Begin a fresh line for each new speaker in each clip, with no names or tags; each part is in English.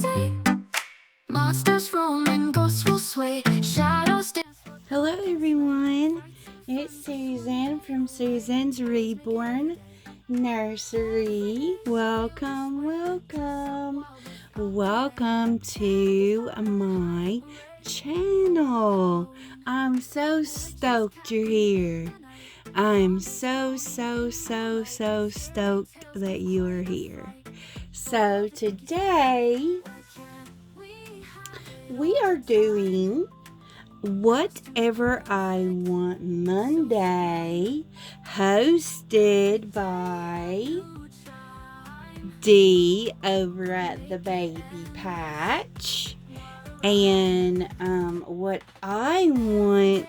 day. Monsters roam and ghosts will sway. Shadows dance.
Hello, everyone. It's Susan from Susan's Reborn Nursery. Welcome, welcome. Welcome to my channel. I'm so stoked you're here. I'm so stoked that you are here. So today we are doing Whatever I Want Monday, hosted by Dee over at the Baby Patch. And what I want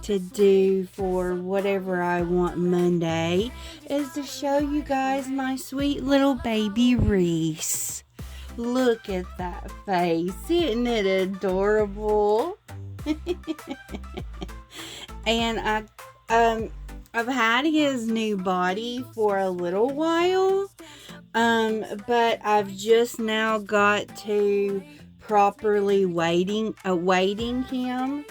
to do for Whatever I Want Monday is to show you guys my sweet little baby Reese. Look at that face. Isn't it adorable? And I've had his new body for a little while. But I've just now got to properly weighting him.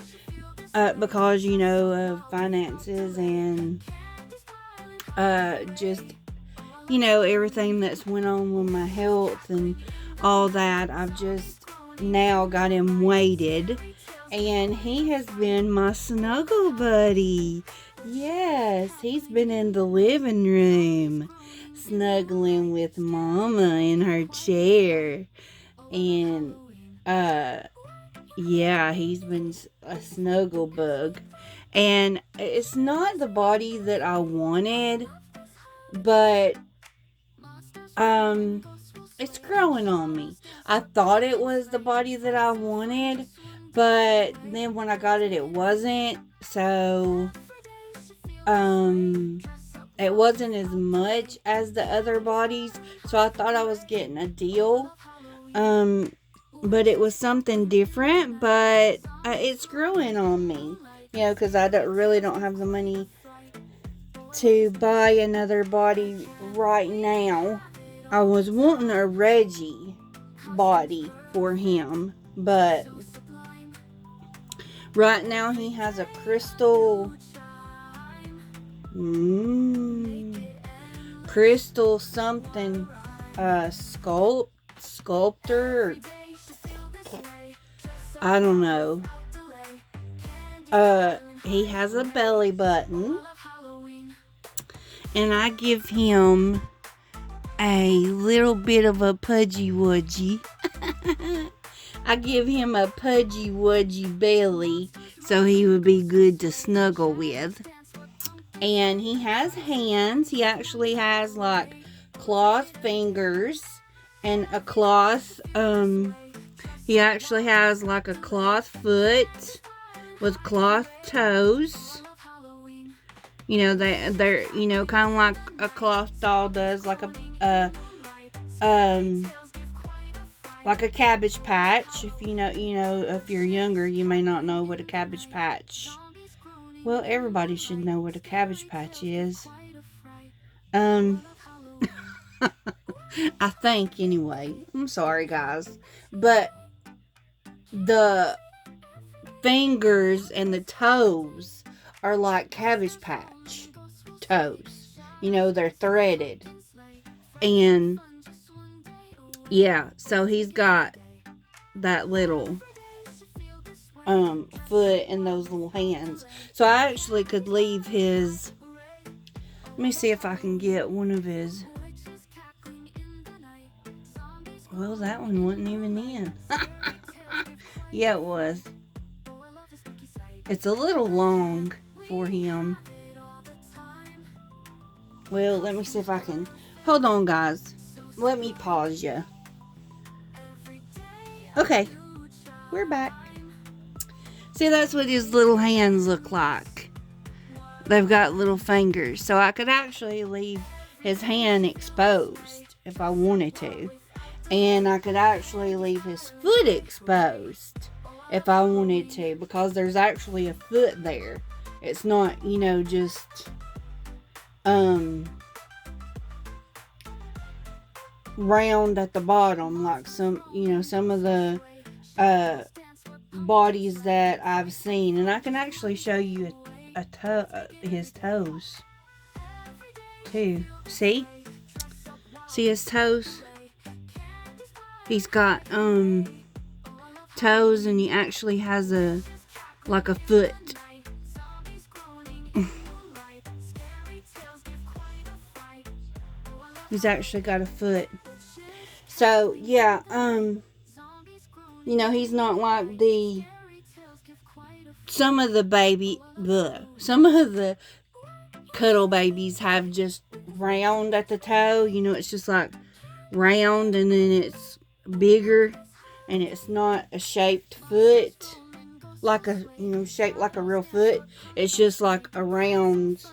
Because, of finances and just, everything that's went on with my health and all that. I've just now got him weighted, and he has been my snuggle buddy. Yes, he's been in the living room snuggling with Mama in her chair, and yeah, he's been a snuggle bug. And it's not the body that I wanted, but it's growing on me. I thought it was the body that I wanted, but then when I got it, it wasn't. So it wasn't as much as the other bodies, so I thought I was getting a deal. But it was something different, but it's growing on me, because I really don't have the money to buy another body right now. I was wanting a Reggie body for him, but right now he has a crystal something sculptor, I don't know. He has a belly button, and I give him a little bit of a pudgy wudgy. I give him a pudgy wudgy belly so he would be good to snuggle with. And he has hands. He actually has like cloth fingers and a cloth he actually has like a cloth foot with cloth toes. They're kind of like a cloth doll does, like a Cabbage Patch. If if you're younger, you may not know what a Cabbage Patch. Well, everybody should know what a Cabbage Patch is. I think anyway. I'm sorry, guys, but the fingers and the toes are like Cabbage Patch toes. They're threaded. And yeah, so he's got that little foot and those little hands. So I actually could leave his, let me see if I can get one of his. Well, that one wasn't even in. Yeah, it was. It's a little long for him. Well, let me see if I can. Hold on, guys. Let me pause you. Okay. We're back. See, that's what his little hands look like. They've got little fingers. So I could actually leave his hand exposed if I wanted to. And I could actually leave his foot exposed if I wanted to, because there's actually a foot there. It's not, just round at the bottom, like some of the bodies that I've seen. And I can actually show you his toes too. See his toes? He's got toes, and he actually has a foot. He's actually got a foot. So yeah, he's not like some of the cuddle babies have just round at the toe. It's just like round, and then it's bigger, and it's not a shaped foot, like shaped like a real foot. It's just like a round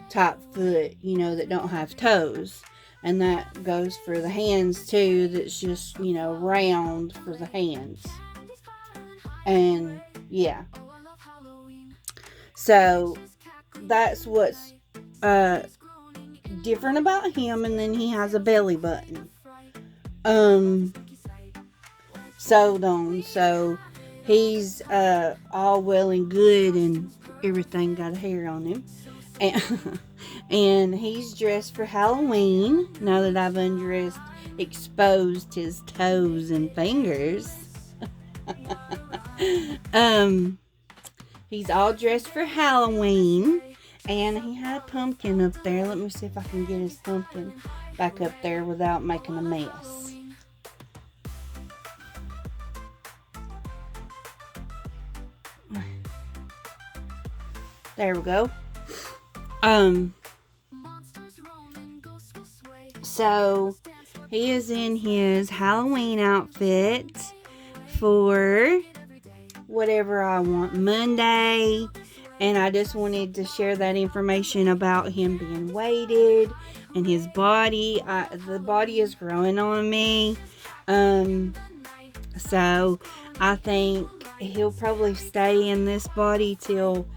type foot, that don't have toes. And that goes for the hands too. That's just, round for the hands. And yeah. So that's what's different about him. And then he has a belly button sewed on. So he's all well and good, and everything got a hair on him. And he's dressed for Halloween. Now that I've exposed his toes and fingers. He's all dressed for Halloween. And he had a pumpkin up there. Let me see if I can get his pumpkin back up there without making a mess. There we go. So he is in his Halloween outfit for whatever I want Monday, and I just wanted to share that information about him being weighted and his body. The body is growing on me, so I think he'll probably stay in this body till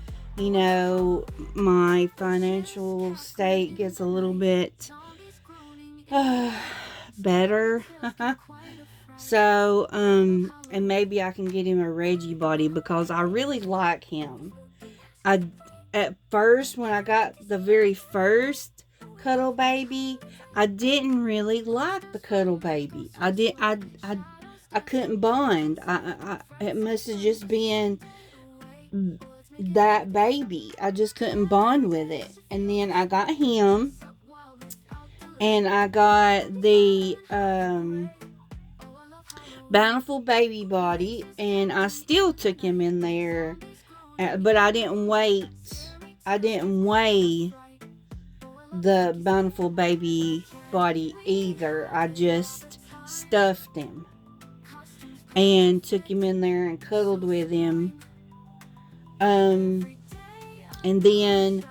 my financial state gets a little bit better. So, and maybe I can get him a Reggie body, because I really like him. At first, when I got the very first cuddle baby, I didn't really like the cuddle baby. I couldn't bond. It must have just been that baby. I just couldn't bond with it. And then I got him, and I got the Bountiful Baby body, and I still took him in there, but I didn't weigh the Bountiful Baby body either. I just stuffed him and took him in there and cuddled with him. And then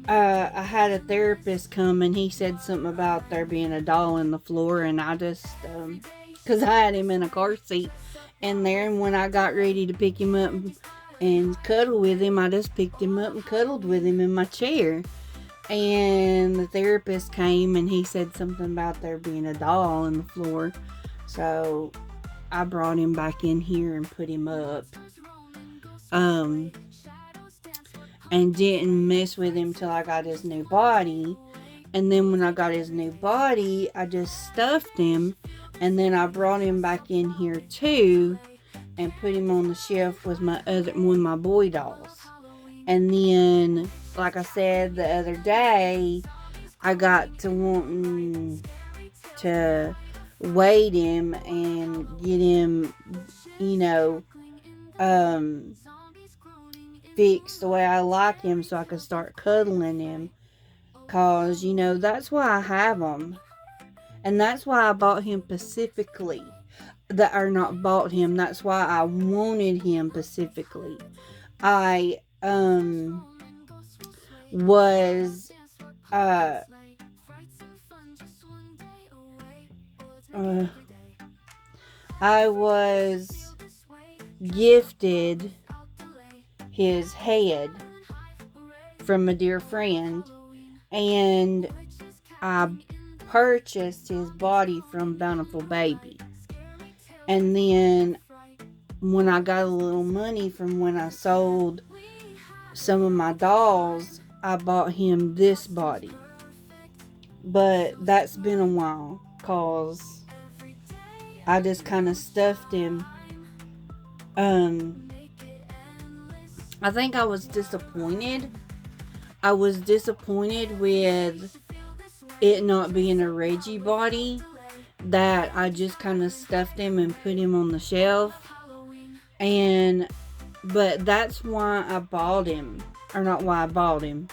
I had a therapist come, and he said something about there being a doll in the floor, and I just because I had him in a car seat in there, and when I got ready to pick him up and cuddle with him, I just picked him up and cuddled with him in my chair. And the therapist came, and he said something about there being a doll in the floor, so I brought him back in here and put him up. And didn't mess with him till I got his new body. And then when I got his new body, I just stuffed him, and then I brought him back in here too, and put him on the shelf with one of my boy dolls. And then, like I said the other day, I got to wanting to weight him and get him, fixed the way I like him, so I could start cuddling him. Cause, that's why I have him. And that's why I bought him specifically. That's why I wanted him specifically. I was gifted his head from a dear friend, and I purchased his body from Bountiful Baby. And then when I got a little money from when I sold some of my dolls, I bought him this body. But that's been a while, cause I just kind of stuffed him. I think I was disappointed. I was disappointed with it not being a Reggie body, that I just kind of stuffed him and put him on the shelf. But that's why I bought him. Or not why I bought him.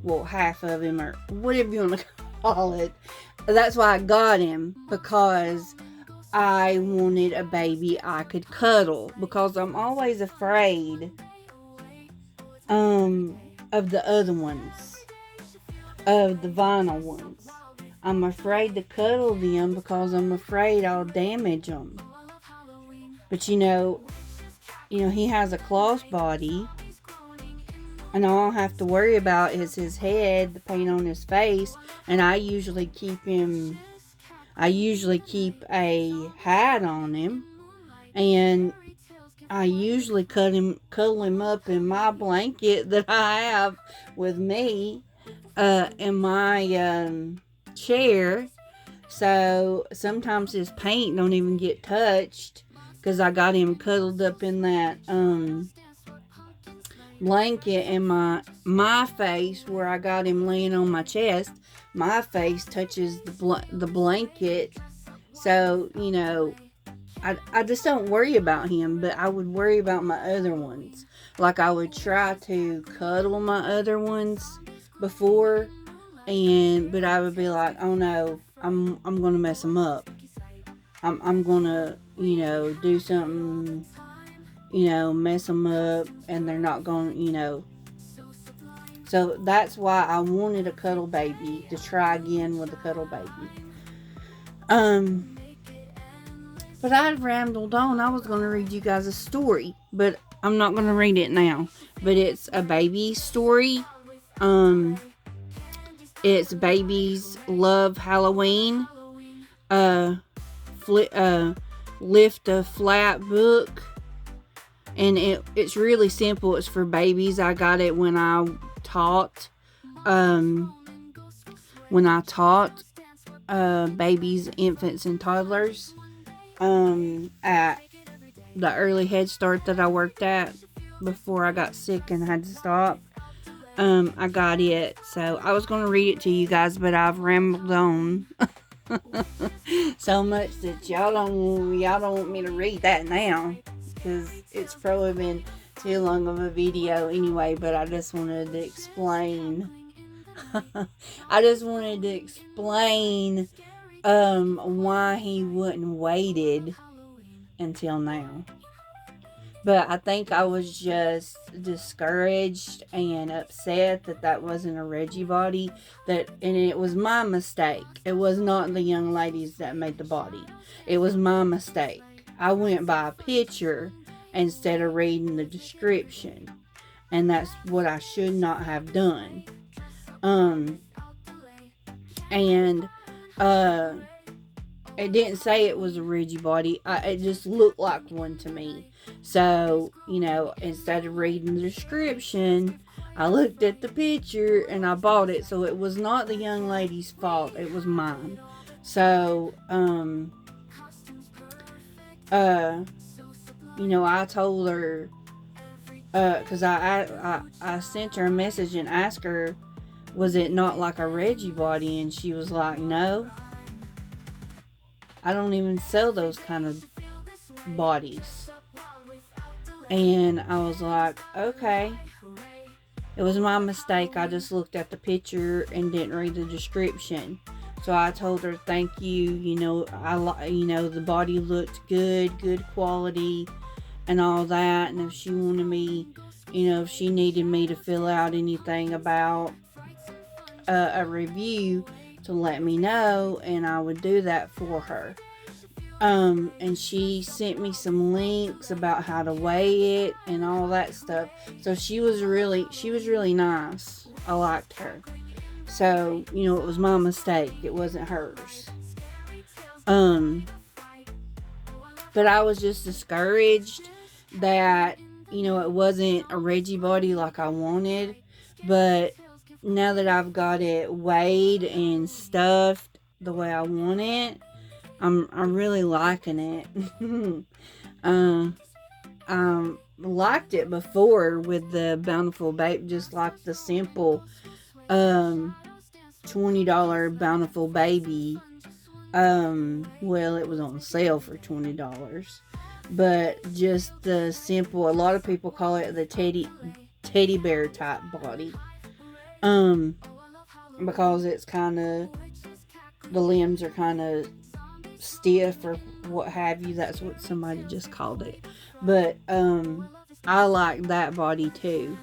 Well, half of him, or whatever you want to call it. That's why I got him, because I wanted a baby I could cuddle. Because I'm always afraid of the other ones. Of the vinyl ones. I'm afraid to cuddle them because I'm afraid I'll damage them. But you know, he has a cloth body, and all I have to worry about is his head, the paint on his face, and I usually keep a hat on him, and I usually cuddle him up in my blanket that I have with me, in my chair. So sometimes his paint don't even get touched, because I got him cuddled up in that blanket, and my face, where I got him laying on my chest, my face touches the blanket. So, I just don't worry about him, but I would worry about my other ones. Like, I would try to cuddle my other ones before, but I would be like, oh no, I'm gonna mess them up. I'm gonna, do something, mess them up, and they're not gonna, So that's why I wanted a cuddle baby, to try again with a cuddle baby. But I've rambled on. I was gonna read you guys a story, but I'm not gonna read it now. But it's a baby story. It's Babies Love Halloween. Lift a Flat book. And it's really simple. It's for babies. I got it when I taught. Babies, infants, and toddlers. At the early Head Start that I worked at before I got sick and had to stop. I got it. So I was going to read it to you guys, but I've rambled on so much that y'all don't want me to read that now, because it's probably been too long of a video anyway. But I just wanted to explain. Why he wouldn't waited until now. But I think I was just discouraged and upset that wasn't a Reggie body. And it was my mistake. It was not the young ladies that made the body. It was my mistake. I went by a picture instead of reading the description. And that's what I should not have done. It didn't say it was a Reggie body. It just looked like one to me. So, instead of reading the description, I looked at the picture and I bought it. So it was not the young lady's fault. It was mine. So, I told her, because I sent her a message and asked her, was it not like a Reggie body? And she was like, no. I don't even sell those kind of bodies. And I was like, okay. It was my mistake. I just looked at the picture and didn't read the description. So I told her, thank you. The body looked good quality and all that. And if she wanted me, if she needed me to fill out anything about a review, to let me know, and I would do that for her. And she sent me some links about how to weigh it and all that stuff. So she was really nice. I liked her. So, it was my mistake. It wasn't hers. But I was just discouraged that, it wasn't a Reggie body like I wanted. But now that I've got it weighed and stuffed the way I want it, I'm really liking it. Liked it before with the Bountiful Baby, just like the simple $20 Bountiful Baby. Well, it was on sale for $20, but just the simple. A lot of people call it the teddy bear type body, because it's kind of, the limbs are kind of stiff or what have you. That's what somebody just called it. But I like that body too.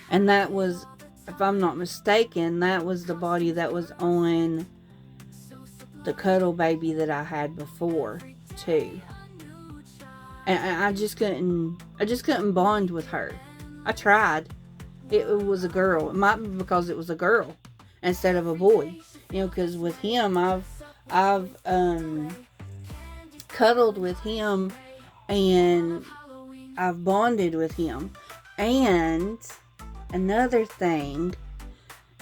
And that was, if I'm not mistaken, that was the body that was on the Cuddle Baby that I had before too. And I just couldn't bond with her. I tried. It was a girl. It might be because it was a girl instead of a boy. Because with him, I've cuddled with him and I've bonded with him. And another thing,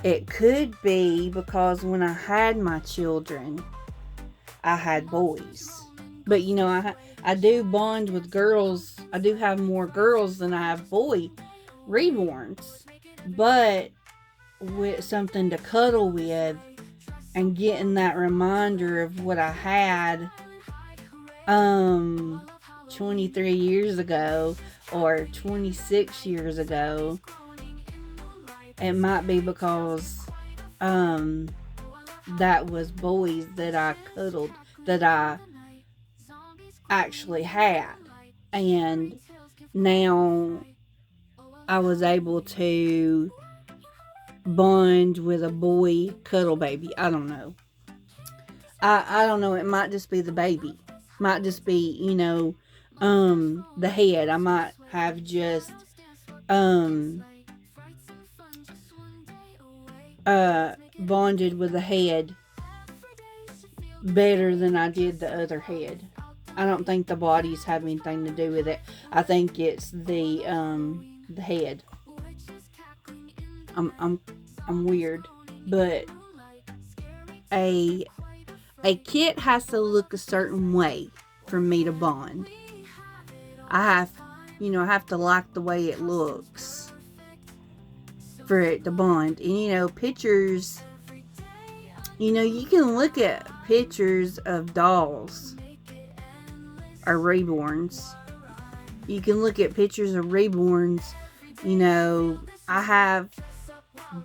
it could be because when I had my children, I had boys. But I do bond with girls. I do have more girls than I have boy reborns. But with something to cuddle with and getting that reminder of what I had 23 years ago or 26 years ago, it might be because that was boys that I cuddled, that I actually had. And now I was able to bond with a boy Cuddle Baby. I don't know. I don't know. It might just be the baby. Might just be, the head. I might have just bonded with the head better than I did the other head. I don't think the bodies have anything to do with it. I think it's the head. I'm weird, but a kit has to look a certain way for me to bond. I have to like the way it looks for it to bond. And pictures, you can look at pictures of dolls or reborns. You can look at pictures of reborns. I have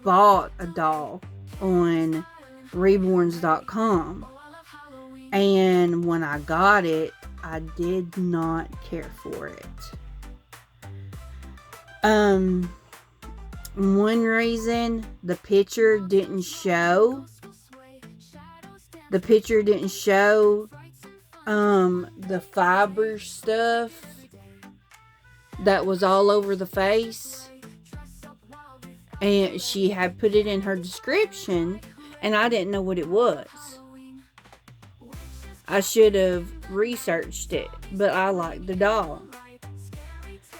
bought a doll on reborns.com, and when I got it, I did not care for it. One reason the picture didn't show the fiber stuff that was all over the face. And she had put it in her description, and I didn't know what it was. I should have researched it, but I liked the doll.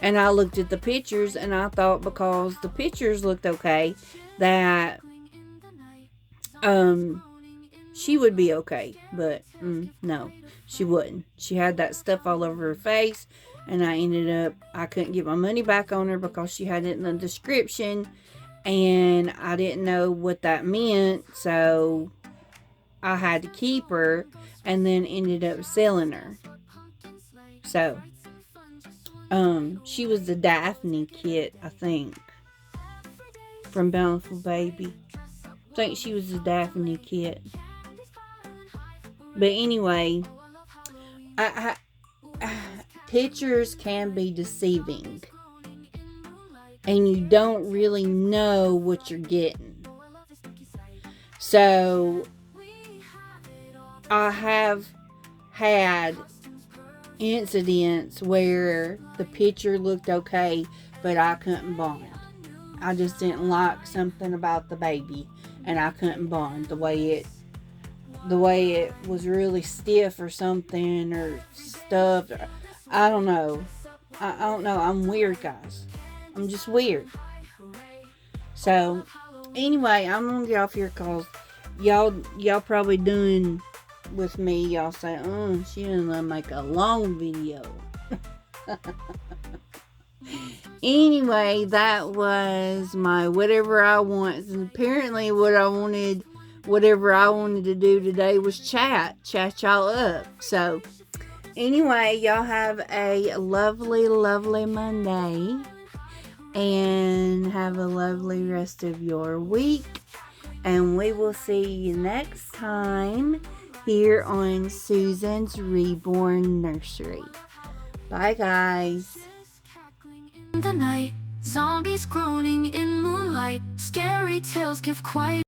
And I looked at the pictures, and I thought because the pictures looked okay, that she would be okay. But no, she wouldn't. She had that stuff all over her face, and I couldn't get my money back on her because she had it in the description. And I didn't know what that meant, so I had to keep her and then ended up selling her. So, she was the Daphne kit, I think, from Bountiful Baby. I think she was the Daphne kit. But anyway, pictures can be deceiving. And you don't really know what you're getting. So, I have had incidents where the picture looked okay, but I couldn't bond. I just didn't like something about the baby. and I couldn't bond the way it was really stiff or something or stuffed. I don't know. I don't know. I'm weird, guys. I'm just weird. So, anyway, I'm gonna get off here because y'all probably doing with me. Y'all say, she didn't make a long video. Anyway, that was my whatever I want. And apparently, whatever I wanted to do today was chat y'all up. So, anyway, y'all have a lovely, lovely Monday. And have a lovely rest of your week. And we will see you next time here on Susan's Reborn Nursery. Bye, guys.
In the night, zombies groaning in moonlight, scary tales give quiet.